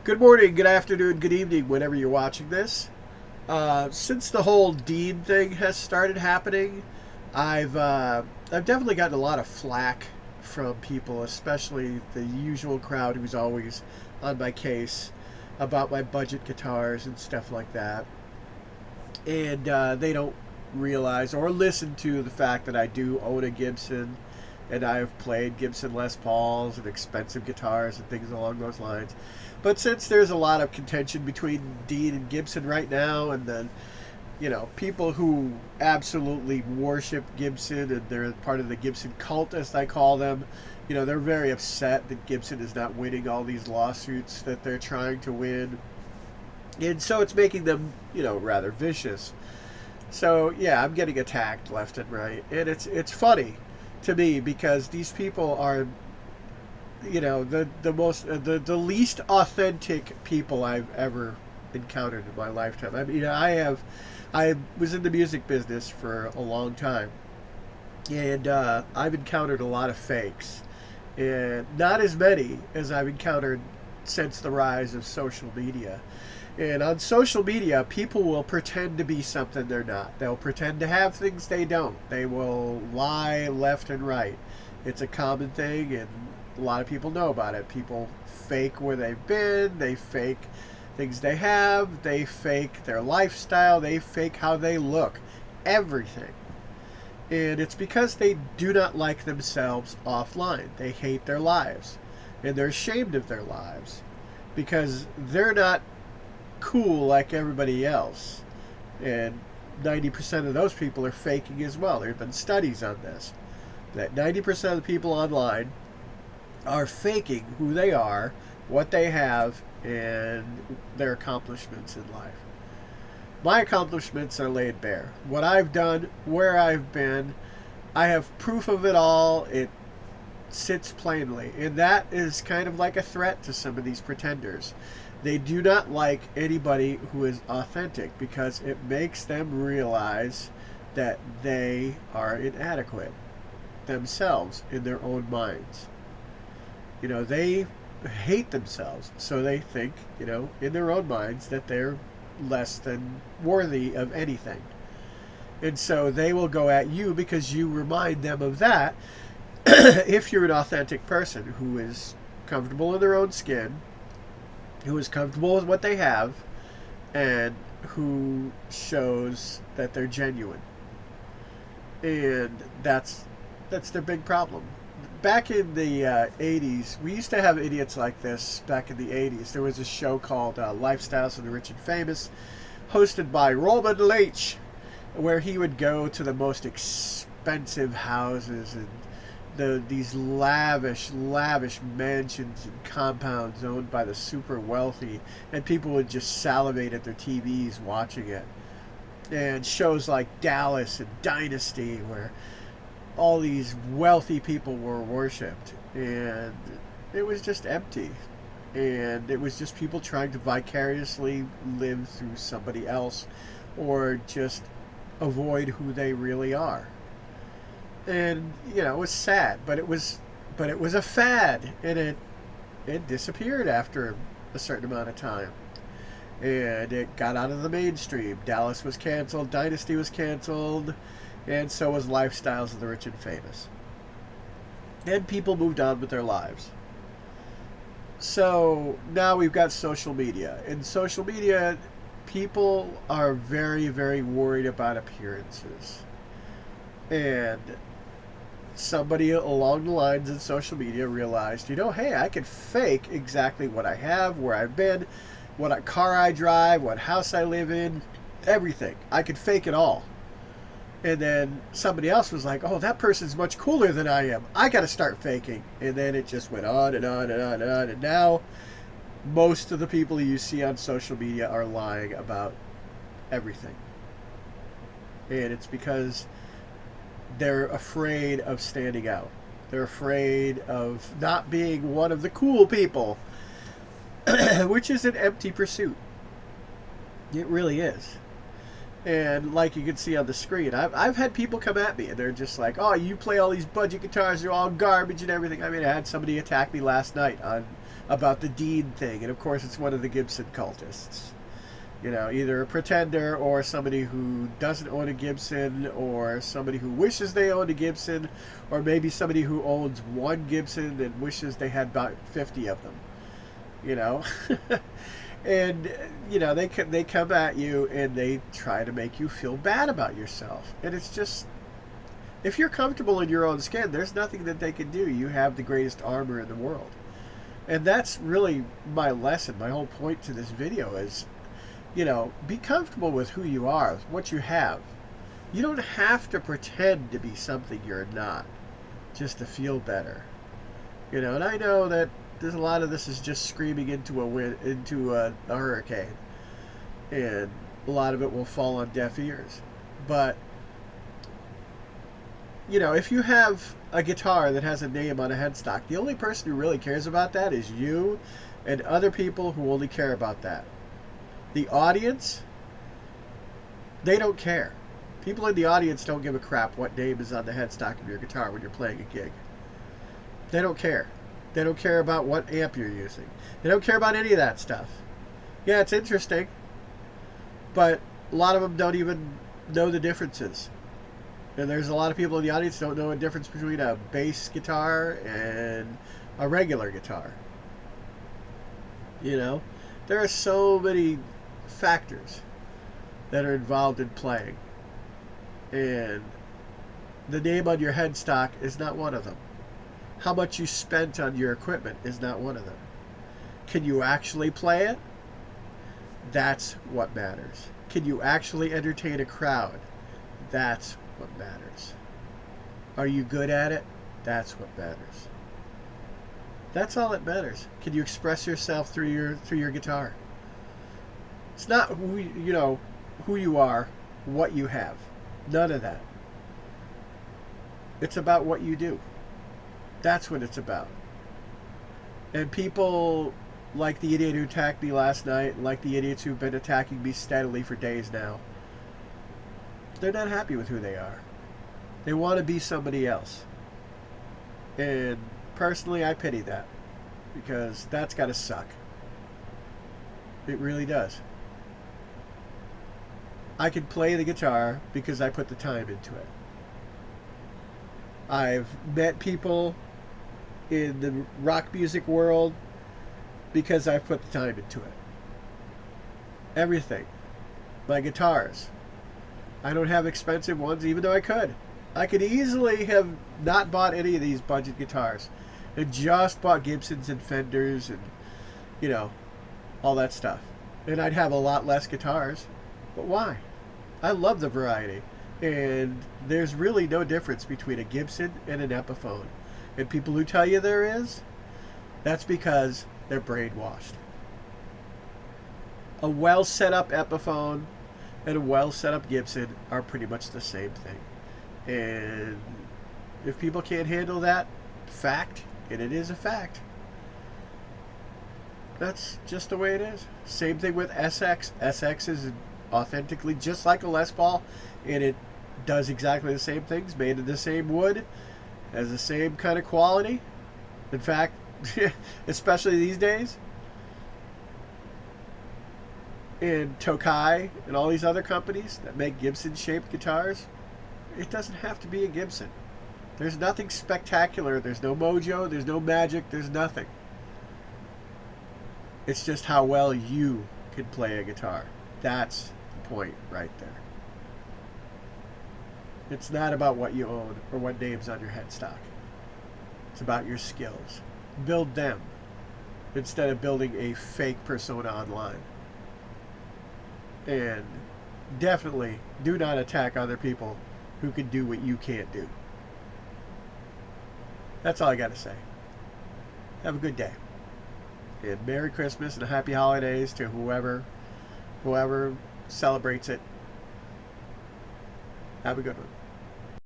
Good morning, good afternoon, good evening, whenever you're watching this. Since the whole Dean thing has started happening, I've definitely gotten a lot of flack from people, especially the usual crowd who's always on my case about my budget guitars and stuff like that. And they don't realize or listen to the fact that I do own a Gibson and I've played Gibson Les Pauls and expensive guitars and things along those lines. But since there's a lot of contention between Dean and Gibson right now, and then people who absolutely worship Gibson and they're part of the Gibson cult, as I call them, they're very upset that Gibson is not winning all these lawsuits that they're trying to win, and so it's making them rather vicious. So yeah, I'm getting attacked left and right, and it's funny to me because these people are the least authentic people I've ever encountered in my lifetime. I mean, I was in the music business for a long time, and I've encountered a lot of fakes, and not as many as I've encountered since the rise of social media. And on social media, people will pretend to be something they're not. They'll pretend to have things they don't. They will lie left and right. It's a common thing, and a lot of people know about it. People fake where they've been, they fake things they have, they fake their lifestyle, they fake how they look. Everything. And it's because they do not like themselves offline. They hate their lives. And they're ashamed of their lives because they're not cool like everybody else. And 90% of those people are faking as well. There have been studies on this that 90% of the people online are faking who they are, what they have, and their accomplishments in life. My accomplishments are laid bare. What I've done, where I've been, I have proof of it all. It sits plainly. And that is kind of like a threat to some of these pretenders. They do not like anybody who is authentic because it makes them realize that they are inadequate themselves in their own minds. They hate themselves, so they think, in their own minds that they're less than worthy of anything. And so they will go at you because you remind them of that. If you're an authentic person who is comfortable in their own skin, who is comfortable with what they have, and who shows that they're genuine. And that's their big problem. Back in the 80s, we used to have idiots like this back in the 80s. There was a show called Lifestyles of the Rich and Famous, hosted by Roman Leach, where he would go to the most expensive houses and these lavish mansions and compounds owned by the super wealthy, and people would just salivate at their TVs watching it. And shows like Dallas and Dynasty, where all these wealthy people were worshipped, and it was just empty. And it was just people trying to vicariously live through somebody else or just avoid who they really are. And it was sad, but it was a fad, and it disappeared after a certain amount of time, and it got out of the mainstream. Dallas was canceled, Dynasty was canceled, and so was Lifestyles of the Rich and Famous, and people moved on with their lives. So now we've got social media. In social media, people are very, very worried about appearances, and somebody along the lines in social media realized, hey, I can fake exactly what I have, where I've been, what car I drive, what house I live in, everything. I could fake it all. And then somebody else was like, oh, that person's much cooler than I am. I got to start faking. And then it just went on and on and on and on. And now most of the people you see on social media are lying about everything. And it's because they're afraid of standing out. They're afraid of not being one of the cool people, which is an empty pursuit. It really is. And like you can see on the screen, I've had people come at me and they're just like, oh, you play all these budget guitars, they're all garbage and everything. I mean, I had somebody attack me last night on about the Dean thing, and of course it's one of the Gibson cultists. You know, either a pretender or somebody who doesn't own a Gibson, or somebody who wishes they owned a Gibson, or maybe somebody who owns one Gibson and wishes they had about 50 of them. You know, and you know they come at you and they try to make you feel bad about yourself, and it's just, if you're comfortable in your own skin, there's nothing that they can do. You have the greatest armor in the world. And that's really my lesson. My whole point to this video is, you know, be comfortable with who you are, what you have. You don't have to pretend to be something you're not just to feel better. You know, and I know that there's a lot of this is just screaming into a hurricane. And a lot of it will fall on deaf ears. But you know, if you have a guitar that has a name on a headstock, the only person who really cares about that is you and other people who only care about that. The audience, they don't care. People in the audience don't give a crap what name is on the headstock of your guitar when you're playing a gig. They don't care. They don't care about what amp you're using. They don't care about any of that stuff. Yeah, it's interesting, but a lot of them don't even know the differences. And there's a lot of people in the audience who don't know a difference between a bass guitar and a regular guitar. You know, there are so many factors that are involved in playing. And the name on your headstock is not one of them. How much you spent on your equipment is not one of them. Can you actually play it? That's what matters. Can you actually entertain a crowd? That's what matters. Are you good at it? That's what matters. That's all that matters. Can you express yourself through your guitar? It's not who you are, what you have. None of that. It's about what you do. That's what it's about. And people like the idiot who attacked me last night, and like the idiots who've been attacking me steadily for days now, they're not happy with who they are. They want to be somebody else. And personally, I pity that, because that's got to suck. It really does. I can play the guitar because I put the time into it. I've met people in the rock music world because I've put the time into it. Everything. My guitars. I don't have expensive ones, even though I could. I could easily have not bought any of these budget guitars and just bought Gibsons and Fenders and, you know, all that stuff. And I'd have a lot less guitars. But why? I love the variety. And there's really no difference between a Gibson and an Epiphone. And people who tell you there is, that's because they're brainwashed. A well set up Epiphone and a well set up Gibson are pretty much the same thing. And if people can't handle that fact, and it is a fact, that's just the way it is. Same thing with SX. SX is authentically just like a Les Paul, and it does exactly the same things, made of the same wood, has the same kind of quality. In fact, especially these days, and Tokai and all these other companies that make Gibson-shaped guitars, it doesn't have to be a Gibson. There's nothing spectacular. There's no mojo. There's no magic. There's nothing. It's just how well you can play a guitar. That's the point right there. It's not about what you own or what name's on your headstock. It's about your skills. Build them instead of building a fake persona online. And definitely do not attack other people who can do what you can't do. That's all I got to say. Have a good day. And Merry Christmas and Happy Holidays to whoever celebrates it. Have a good one.